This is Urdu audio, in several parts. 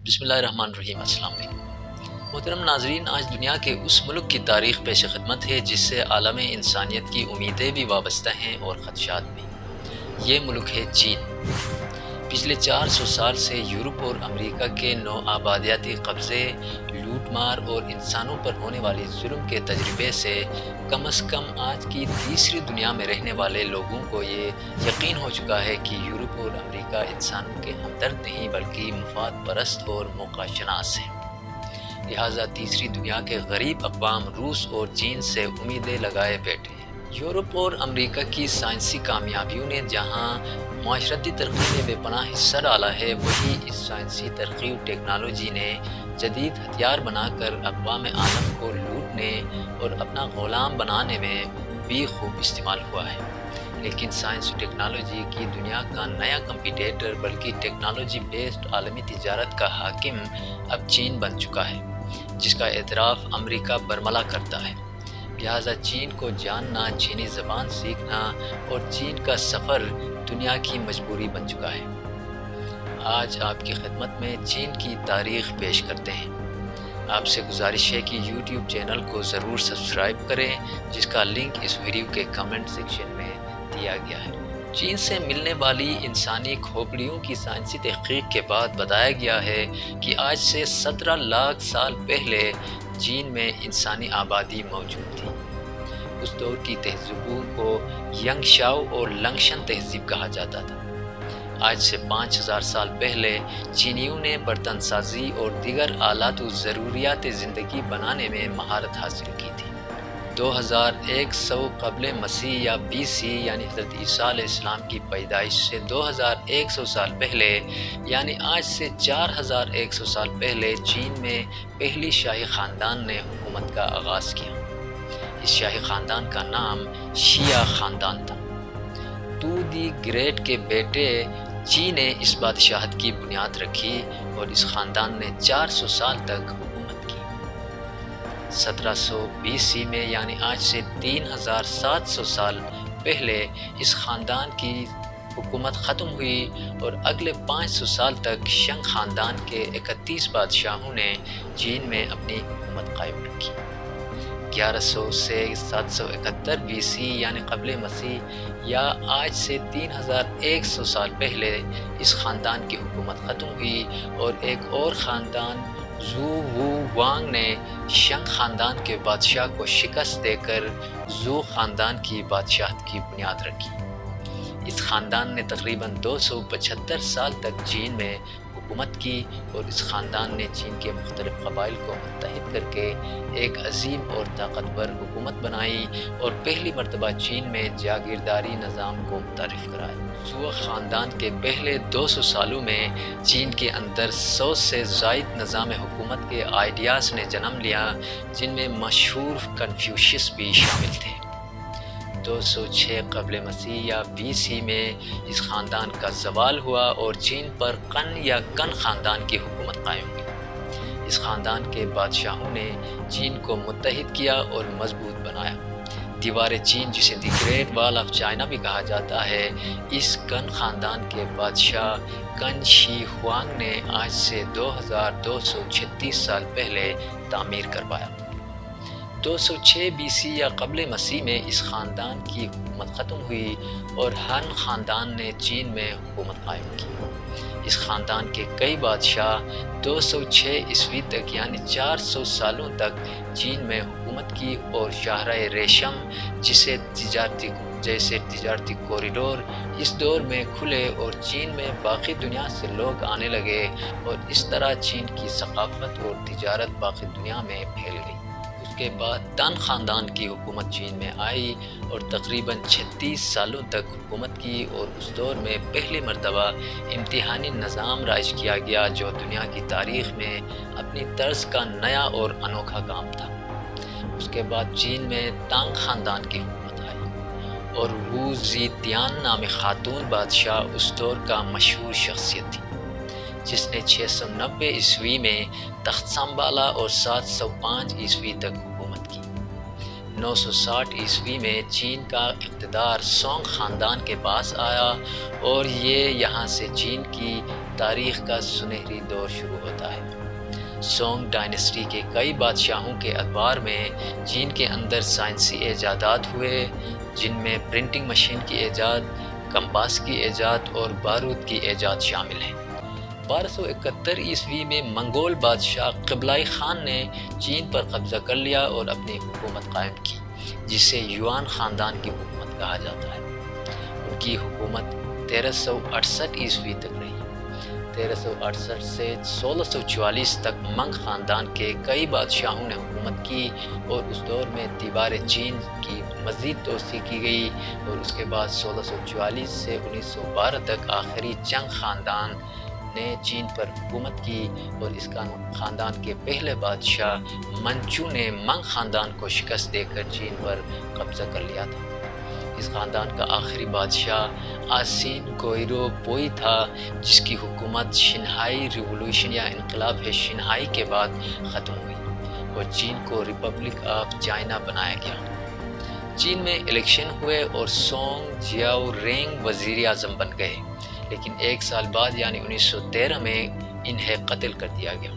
بسم اللہ الرحمن الرحیم۔ السلام علیکم محترم ناظرین، آج دنیا کے اس ملک کی تاریخ پیش خدمت ہے جس سے عالم انسانیت کی امیدیں بھی وابستہ ہیں اور خدشات بھی۔ یہ ملک ہے چین۔ پچھلے 400 سال سے یورپ اور امریکہ کے نوآبادیاتی قبضے، لوٹ مار اور انسانوں پر ہونے والی ظلم کے تجربے سے کم از کم آج کی تیسری دنیا میں رہنے والے لوگوں کو یہ یقین ہو چکا ہے کہ یورپ اور امریکہ انسانوں کے ہمدرد نہیں بلکہ مفاد پرست اور موقع شناس ہیں۔ لہٰذا تیسری دنیا کے غریب اقوام روس اور چین سے امیدیں لگائے بیٹھے ہیں۔ یورپ اور امریکہ کی سائنسی کامیابیوں نے جہاں معاشرتی ترقی میں بے پناہ حصہ ڈالا ہے، وہی اس سائنسی ترقی و ٹیکنالوجی نے جدید ہتھیار بنا کر اقوام عالم کو لوٹنے اور اپنا غلام بنانے میں بھی خوب استعمال ہوا ہے۔ لیکن سائنس و ٹیکنالوجی کی دنیا کا نیا کمپیٹیٹر بلکہ ٹیکنالوجی بیسڈ عالمی تجارت کا حاکم اب چین بن چکا ہے، جس کا اعتراف امریکہ برملا کرتا ہے۔ لہٰذا چین کو جاننا، چینی زبان سیکھنا اور چین کا سفر دنیا کی مجبوری بن چکا ہے۔ آج آپ کی خدمت میں چین کی تاریخ پیش کرتے ہیں۔ آپ سے گزارش ہے کہ یوٹیوب چینل کو ضرور سبسکرائب کریں، جس کا لنک اس ویڈیو کے کمنٹ سیکشن میں دیا گیا ہے۔ چین سے ملنے والی انسانی کھوپڑیوں کی سائنسی تحقیق کے بعد بتایا گیا ہے کہ آج سے 17 لاکھ سال پہلے چین میں انسانی آبادی موجود تھی۔ اس دور کی تہذیبوں کو ینگ شاؤ اور لنگشن تہذیب کہا جاتا تھا۔ آج سے 5000 سال پہلے چینیوں نے برتن سازی اور دیگر آلات و ضروریات زندگی بنانے میں مہارت حاصل کی تھی۔ 2100 قبل مسیح یا BC یعنی حضرت عیسیٰ علیہ السلام کی پیدائش سے 2100 سال پہلے یعنی آج سے 4100 سال پہلے چین میں پہلی شاہی خاندان نے حکومت کا آغاز کیا۔ اس شاہی خاندان کا نام شیعہ خاندان تھا۔ تو دی گریٹ کے بیٹے چی نے اس بادشاہت کی بنیاد رکھی اور اس خاندان نے 400 سال تک حکومت کی۔ 1700 BC میں یعنی آج سے 3700 سال پہلے اس خاندان کی حکومت ختم ہوئی اور اگلے 500 سال تک شنگ خاندان کے 31 بادشاہوں نے چین میں اپنی حکومت قائم رکھی۔ 1100 سے 771 BC یعنی قبل مسیح یا آج سے 3100 سال پہلے اس خاندان کی حکومت ختم ہوئی اور ایک اور خاندان زو وو وانگ نے شنگ خاندان کے بادشاہ کو شکست دے کر زو خاندان کی بادشاہت کی بنیاد رکھی۔ اس خاندان نے تقریباً 275 سال تک چین میں حکومت کی اور اس خاندان نے چین کے مختلف قبائل کو متحد کر کے ایک عظیم اور طاقتور حکومت بنائی اور پہلی مرتبہ چین میں جاگیرداری نظام کو متعارف کرایا۔ زو خاندان کے پہلے 200 سالوں میں چین کے اندر 100 سے زائد نظام حکومت کے آئیڈیاز نے جنم لیا، جن میں مشہور کنفیوشس بھی شامل تھے۔ 206 قبل مسیح یا BC میں اس خاندان کا زوال ہوا اور چین پر قن یا کن خاندان کی حکومت قائم ہوئی۔ اس خاندان کے بادشاہوں نے چین کو متحد کیا اور مضبوط بنایا۔ دیوار چین، جسے دی گریٹ وال آف چائنا بھی کہا جاتا ہے، اس کن خاندان کے بادشاہ کن شی ہوانگ نے آج سے 2236 سال پہلے تعمیر کروایا۔ 206 BC یا قبل مسیح میں اس خاندان کی حکومت ختم ہوئی اور ہن خاندان نے چین میں حکومت قائم کی۔ اس خاندان کے کئی بادشاہ 206 عیسوی تک یعنی 400 سالوں تک چین میں حکومت کی اور شاہراہ ریشم جیسے تجارتی کوریڈور اس دور میں کھلے اور چین میں باقی دنیا سے لوگ آنے لگے اور اس طرح چین کی ثقافت اور تجارت باقی دنیا میں پھیل گئی۔ اس کے بعد تان خاندان کی حکومت چین میں آئی اور تقریباً 36 سالوں تک حکومت کی اور اس دور میں پہلی مرتبہ امتحانی نظام رائج کیا گیا جو دنیا کی تاریخ میں اپنی طرز کا نیا اور انوکھا کام تھا۔ اس کے بعد چین میں تانگ خاندان کی حکومت آئی اور وو زیتیان نامی خاتون بادشاہ اس دور کا مشہور شخصیت تھی، جس نے 690 عیسوی میں تخت سنبھالا اور 705 عیسوی تک حکومت کی۔ 960 عیسوی میں چین کا اقتدار سونگ خاندان کے پاس آیا اور یہ یہاں سے چین کی تاریخ کا سنہری دور شروع ہوتا ہے۔ سونگ ڈائنیسٹی کے کئی بادشاہوں کے ادوار میں چین کے اندر سائنسی ایجادات ہوئے، جن میں پرنٹنگ مشین کی ایجاد، کمپاس کی ایجاد اور بارود کی ایجاد شامل ہیں۔ 1271 عیسوی میں منگول بادشاہ قبلائی خان نے چین پر قبضہ کر لیا اور اپنی حکومت قائم کی، جسے یوان خاندان کی حکومت کہا جاتا ہے۔ ان کی حکومت 1368 عیسوی تک رہی۔ 1368 سے 1644 تک منگ خاندان کے کئی بادشاہوں نے حکومت کی اور اس دور میں دیوار چین کی مزید توسیع کی گئی، اور اس کے بعد 1644 سے 1912 تک آخری چنگ خاندان نے چین پر حکومت کی، اور اس خاندان کے پہلے بادشاہ منچو نے منگ خاندان کو شکست دے کر چین پر قبضہ کر لیا تھا۔ اس خاندان کا آخری بادشاہ آسین گوئرو پوئی تھا، جس کی حکومت شنہائی ریولوشن یا انقلاب شنہائی کے بعد ختم ہوئی اور چین کو ریپبلک آف چائنا بنایا گیا۔ چین میں الیکشن ہوئے اور سونگ جیاؤ رینگ وزیر اعظم بن گئے، لیکن ایک سال بعد یعنی 1913 میں انہیں قتل کر دیا گیا۔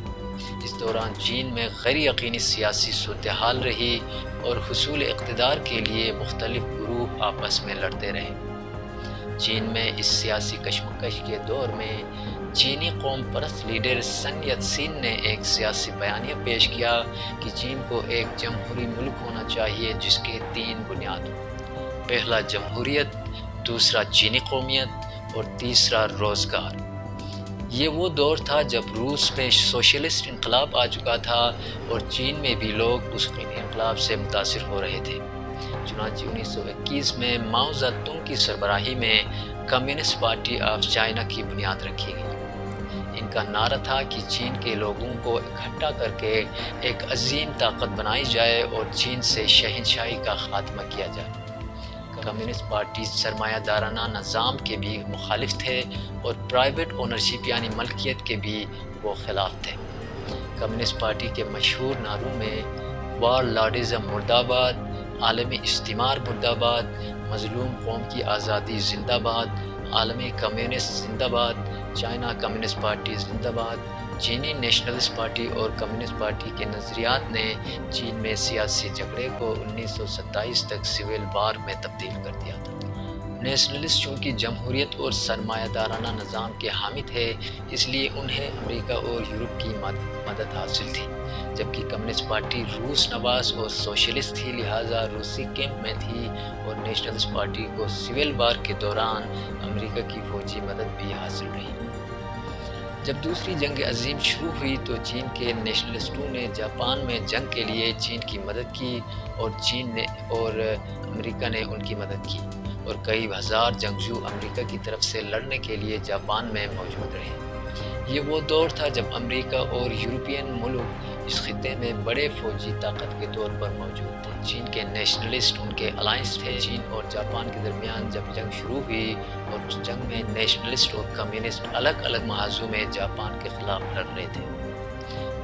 اس دوران چین میں غیر یقینی سیاسی صورتحال رہی اور حصول اقتدار کے لیے مختلف گروہ آپس میں لڑتے رہے۔ چین میں اس سیاسی کشمکش کے دور میں چینی قوم پرست لیڈر سن یت سین نے ایک سیاسی بیانیہ پیش کیا کہ چین کو ایک جمہوری ملک ہونا چاہیے جس کے 3 بنیاد ہوں: پہلا جمہوریت، دوسرا چینی قومیت اور تیسرا روزگار۔ یہ وہ دور تھا جب روس میں سوشلسٹ انقلاب آ چکا تھا اور چین میں بھی لوگ اس انقلاب سے متاثر ہو رہے تھے۔ چنانچہ 1921 میں ماؤ زیدونگ کی سربراہی میں کمیونسٹ پارٹی آف چائنا کی بنیاد رکھی گئی۔ ان کا نعرہ تھا کہ چین کے لوگوں کو اکٹھا کر کے ایک عظیم طاقت بنائی جائے اور چین سے شہنشاہی کا خاتمہ کیا جائے۔ کمیونسٹ پارٹی سرمایہ دارانہ نظام کے بھی مخالف تھے اور پرائیویٹ اونرشپ یعنی ملکیت کے بھی وہ خلاف تھے۔ کمیونسٹ پارٹی کے مشہور نعروں میں وار لارڈزم مردہ آباد، عالمی استعمار مردہ آباد، مظلوم قوم کی آزادی زندہ باد، عالمی کمیونسٹ زندہ باد، چائنا کمیونسٹ پارٹی زندہ باد۔ چینی نیشنلسٹ پارٹی اور کمیونسٹ پارٹی کے نظریات نے چین میں سیاسی جھگڑے کو 1927 تک سول وار میں تبدیل کر دیا تھا۔ نیشنلسٹ چونکہ جمہوریت اور سرمایہ دارانہ نظام کے حامی تھے، اس لیے انہیں امریکہ اور یورپ کی مدد حاصل تھی، جبکہ کمیونسٹ پارٹی روس نواز اور سوشلسٹ تھی، لہٰذا روسی کیمپ میں تھی، اور نیشنلسٹ پارٹی کو سول وار کے دوران امریکہ کی فوجی مدد بھی حاصل رہی۔ جب دوسری جنگ عظیم شروع ہوئی تو چین کے نیشنلسٹوں نے جاپان میں جنگ کے لیے چین کی مدد کی، اور امریکہ نے ان کی مدد کی، اور کئی ہزار جنگجو امریکہ کی طرف سے لڑنے کے لیے جاپان میں موجود رہے۔ یہ وہ دور تھا جب امریکہ اور یورپین ملک اس خطے میں بڑے فوجی طاقت کے طور پر موجود تھے۔ چین کے نیشنلسٹ ان کے الائنس تھے۔ چین اور جاپان کے درمیان جب جنگ شروع ہوئی اور اس جنگ میں نیشنلسٹ اور کمیونسٹ الگ الگ محاذوں میں جاپان کے خلاف لڑ رہے تھے۔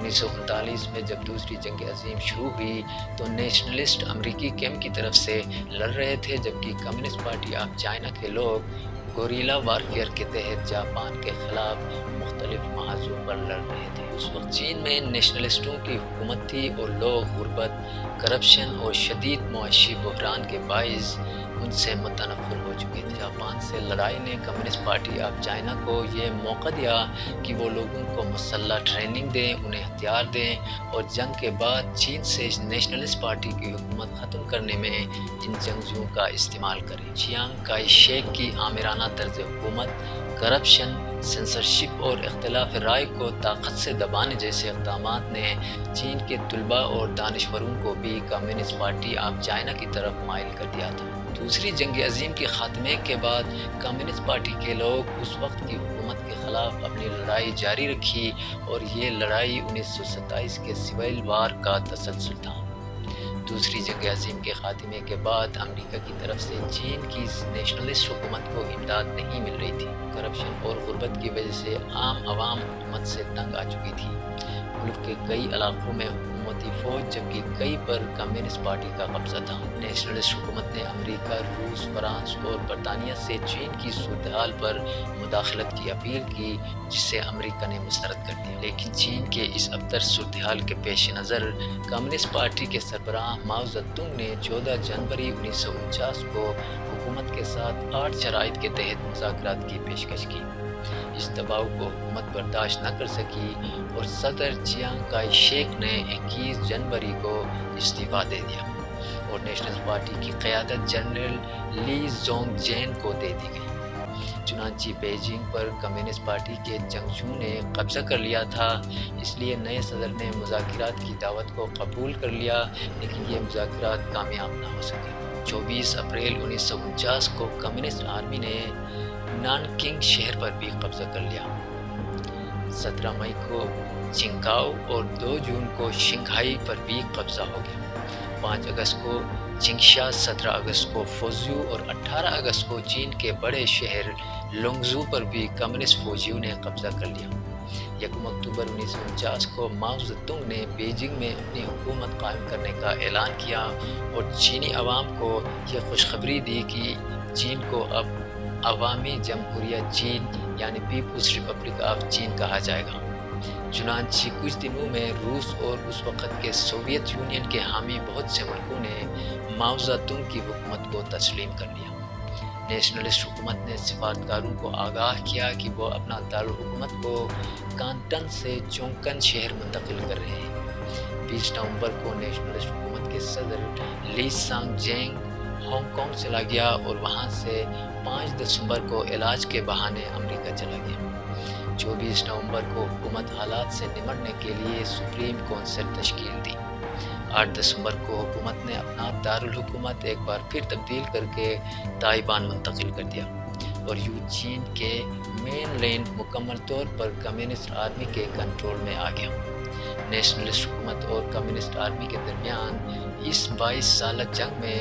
1939 میں جب دوسری جنگ عظیم شروع ہوئی تو نیشنلسٹ امریکی کیمپ کی طرف سے لڑ رہے تھے، جبکہ کمیونسٹ پارٹی آف چائنا کے لوگ گوریلا وارفیئر کے تحت جاپان کے خلاف مختلف محاذوں پر لڑ رہے تھے۔ اس وقت چین میں نیشنلسٹوں کی حکومت تھی اور لوگ غربت، کرپشن اور شدید معاشی بحران کے باعث ان سے متنفر ہو چکے تھے۔ جاپان سے لڑائی نے کمیونسٹ پارٹی آف چائنا کو یہ موقع دیا کہ وہ لوگوں کو مسلح ٹریننگ دیں، انہیں ہتھیار دیں اور جنگ کے بعد چین سے نیشنلسٹ پارٹی کی حکومت ختم کرنے میں ان جنگجوؤں کا استعمال کریں۔ چیانگ کائی شیک کی آمرانہ طرز حکومت، کرپشن، سینسرشپ اور اختلاف رائے کو طاقت سے دبانے جیسے اقدامات نے چین کے طلباء اور دانشوروں کو بھی کمیونسٹ پارٹی آف چائنا کی طرف مائل کر دیا تھا۔ دوسری جنگ عظیم کے خاتمے کے بعد کمیونسٹ پارٹی کے لوگ اس وقت کی حکومت کے خلاف اپنی لڑائی جاری رکھی اور یہ لڑائی 1927 کے سول وار کا تسلسل تھا۔ دوسری جنگ عظیم کے خاتمے کے بعد امریکہ کی طرف سے چین کی نیشنلسٹ حکومت کو امداد نہیں مل رہی تھی۔ کرپشن اور غربت کی وجہ سے عام عوام حکومت سے تنگ آ چکی تھی۔ ملک کے کئی علاقوں میں حکومت حکومتی فوج جبکہ کئی پر کمیونسٹ پارٹی کا قبضہ تھا۔ نیشنلسٹ حکومت نے امریکہ، روس، فرانس اور برطانیہ سے چین کی صورتحال پر مداخلت کی اپیل کی، جسے امریکہ نے مسترد کر دیا۔ لیکن چین کے اس ابتر صورتحال کے پیش نظر کمیونسٹ پارٹی کے سربراہ ماؤ زیدونگ نے 14 جنوری 1949 کو حکومت کے ساتھ 8 شرائط کے تحت مذاکرات کی پیشکش کی۔ اس دباؤ کو حکومت برداشت نہ کر سکی اور صدر چیانگ کائی شیک نے 21 جنوری کو استعفیٰ دے دیا اور نیشنل پارٹی کی قیادت جنرل لی زونگ جین کو دے دی گئی۔ چنانچہ بیجنگ پر کمیونسٹ پارٹی کے جنگجو نے قبضہ کر لیا تھا، اس لیے نئے صدر نے مذاکرات کی دعوت کو قبول کر لیا، لیکن یہ مذاکرات کامیاب نہ ہو سکے۔ 24 اپریل 1949 کو کمیونسٹ آرمی نے نانکنگ شہر پر بھی قبضہ کر لیا۔ 17 مئی کو چنگاؤ اور 2 جون کو شنگھائی پر بھی قبضہ ہو گیا۔ 5 اگست کو چنگشا، 17 اگست کو فوزیو اور 18 اگست کو چین کے بڑے شہر لونگزو پر بھی کمیونسٹ فوجیوں نے قبضہ کر لیا۔ 1 اکتوبر 1949 کو ماؤ زیدونگ نے بیجنگ میں اپنی حکومت قائم کرنے کا اعلان کیا اور چینی عوام کو یہ خوشخبری دی کہ چین کو اب عوامی جمہوریہ چین یعنی پیپلز ریپبلک آف چین کہا جائے گا۔ چنانچہ کچھ دنوں میں روس اور اس وقت کے سوویت یونین کے حامی بہت سے ملکوں نے ماؤ زیدونگ کی حکومت کو تسلیم کر لیا۔ نیشنلسٹ حکومت نے سفارتکاروں کو آگاہ کیا کہ وہ اپنا دارالحکومت کو کانٹن سے چونگکن شہر منتقل کر رہے ہیں۔ 20 نومبر کو نیشنلسٹ حکومت کے صدر لی سانگ جینگ ہانگ کانگ چلا گیا اور وہاں سے 5 دسمبر کو علاج کے بہانے امریکہ چلا گیا۔ 24 نومبر کو حکومت حالات سے نمٹنے کے لیے سپریم کونسل تشکیل دی۔ 8 دسمبر کو حکومت نے اپنا دارالحکومت ایک بار پھر تبدیل کر کے تائیوان منتقل کر دیا اور چین کے مین لینڈ مکمل طور پر کمیونسٹ آرمی کے کنٹرول میں آ گیا۔ نیشنلسٹ حکومت اور کمیونسٹ آرمی کے درمیان اس 22 سالہ جنگ میں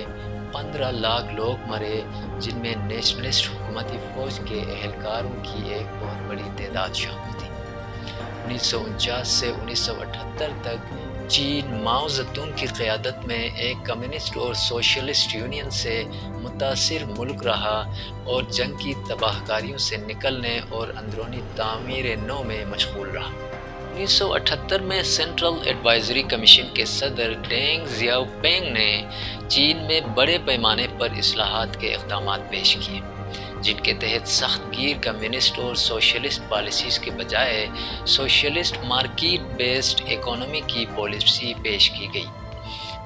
15 لاکھ لوگ مرے، جن میں نیشنلسٹ حکومتی فوج کے اہلکاروں کی ایک بہت بڑی تعداد شامل تھی۔ 1949 سے 1978 تک چین ماؤ زیدونگ کی قیادت میں ایک کمیونسٹ اور سوشلسٹ یونین سے متاثر ملک رہا اور جنگ کی تباہ کاریوں سے نکلنے اور اندرونی تعمیر نو میں مشغول رہا۔ 1978 میں سینٹرل ایڈوائزری کمیشن کے صدر ڈینگ زیاؤ پینگ نے چین میں بڑے پیمانے پر اصلاحات کے اقدامات پیش کیے، جن کے تحت سخت گیر کمیونسٹ اور سوشلسٹ پالیسیز کے بجائے سوشلسٹ مارکیٹ بیسڈ اکانومی کی پالیسی پیش کی گئی۔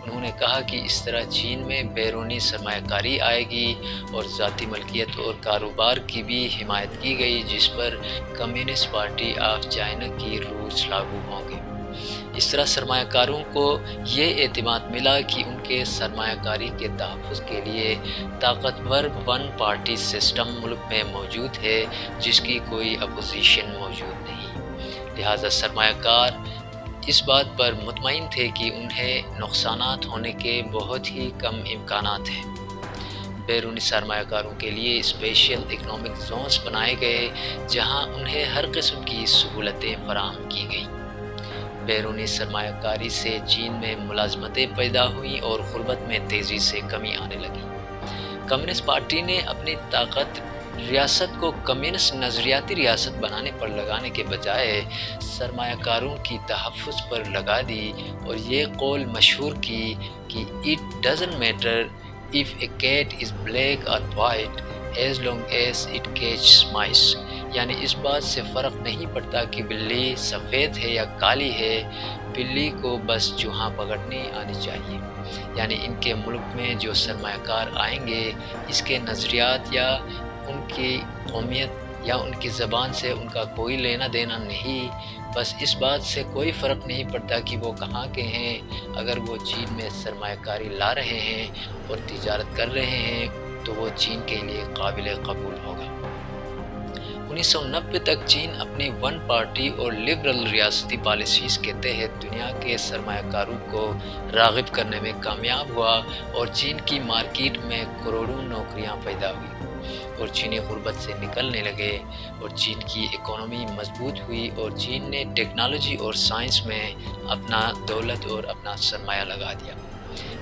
انہوں نے کہا کہ اس طرح چین میں بیرونی سرمایہ کاری آئے گی اور ذاتی ملکیت اور کاروبار کی بھی حمایت کی گئی، جس پر کمیونسٹ پارٹی آف چائنا کی رولز لاگو ہوں گے۔ اس طرح سرمایہ کاروں کو یہ اعتماد ملا کہ ان کے سرمایہ کاری کے تحفظ کے لیے طاقتور ون پارٹی سسٹم ملک میں موجود ہے جس کی کوئی اپوزیشن موجود نہیں، لہذا سرمایہ کار اس بات پر مطمئن تھے کہ انہیں نقصانات ہونے کے بہت ہی کم امکانات ہیں۔ بیرونی سرمایہ کاروں کے لیے اسپیشل اکنامک زونز بنائے گئے جہاں انہیں ہر قسم کی سہولتیں فراہم کی گئیں۔ بیرونی سرمایہ کاری سے چین میں ملازمتیں پیدا ہوئیں اور غربت میں تیزی سے کمی آنے لگی۔ کمیونسٹ پارٹی نے اپنی طاقت ریاست کو کمیونسٹ نظریاتی ریاست بنانے پر لگانے کے بجائے سرمایہ کاروں کی تحفظ پر لگا دی اور یہ قول مشہور کی کہ "It doesn't matter if a cat is black or white as long as it catches mice"، یعنی اس بات سے فرق نہیں پڑتا کہ بلی سفید ہے یا کالی ہے، بلی کو بس چوہا پکڑنی آنی چاہیے۔ یعنی ان کے ملک میں جو سرمایہ کار آئیں گے، اس کے نظریات یا ان کی قومیت یا ان کی زبان سے ان کا کوئی لینا دینا نہیں، بس اس بات سے کوئی فرق نہیں پڑتا کہ وہ کہاں کے ہیں، اگر وہ چین میں سرمایہ کاری لا رہے ہیں اور تجارت کر رہے ہیں تو وہ چین کے لیے قابل قبول ہوگا۔ 1990 تک چین اپنی ون پارٹی اور لبرل ریاستی پالیسیز کے تحت دنیا کے سرمایہ کاروں کو راغب کرنے میں کامیاب ہوا اور چین کی مارکیٹ میں کروڑوں نوکریاں پیدا ہوئی۔ اور چینی غربت سے نکلنے لگے اور چین کی اکانومی مضبوط ہوئی اور چین نے ٹیکنالوجی اور سائنس میں اپنا دولت اور اپنا سرمایہ لگا دیا۔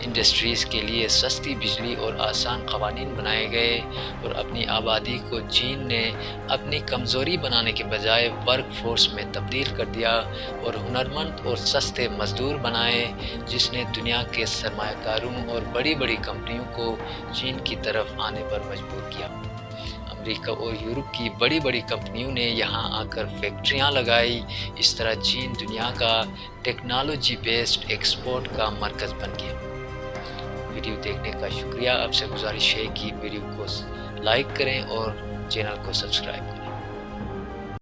انڈسٹریز کے لیے سستی بجلی اور آسان قوانین بنائے گئے اور اپنی آبادی کو چین نے اپنی کمزوری بنانے کے بجائے ورک فورس میں تبدیل کر دیا اور ہنرمند اور سستے مزدور بنائے، جس نے دنیا کے سرمایہ کاروں اور بڑی بڑی کمپنیوں کو چین کی طرف آنے پر مجبور کیا۔ امریکہ اور یورپ کی بڑی بڑی کمپنیوں نے یہاں آ کر فیکٹریاں لگائی۔ اس طرح چین دنیا کا ٹیکنالوجی بیسڈ ایکسپورٹ کا مرکز بن گیا۔ ویڈیو دیکھنے کا شکریہ۔ آپ سے گزارش ہے کہ ویڈیو کو لائک کریں اور چینل کو سبسکرائب کریں۔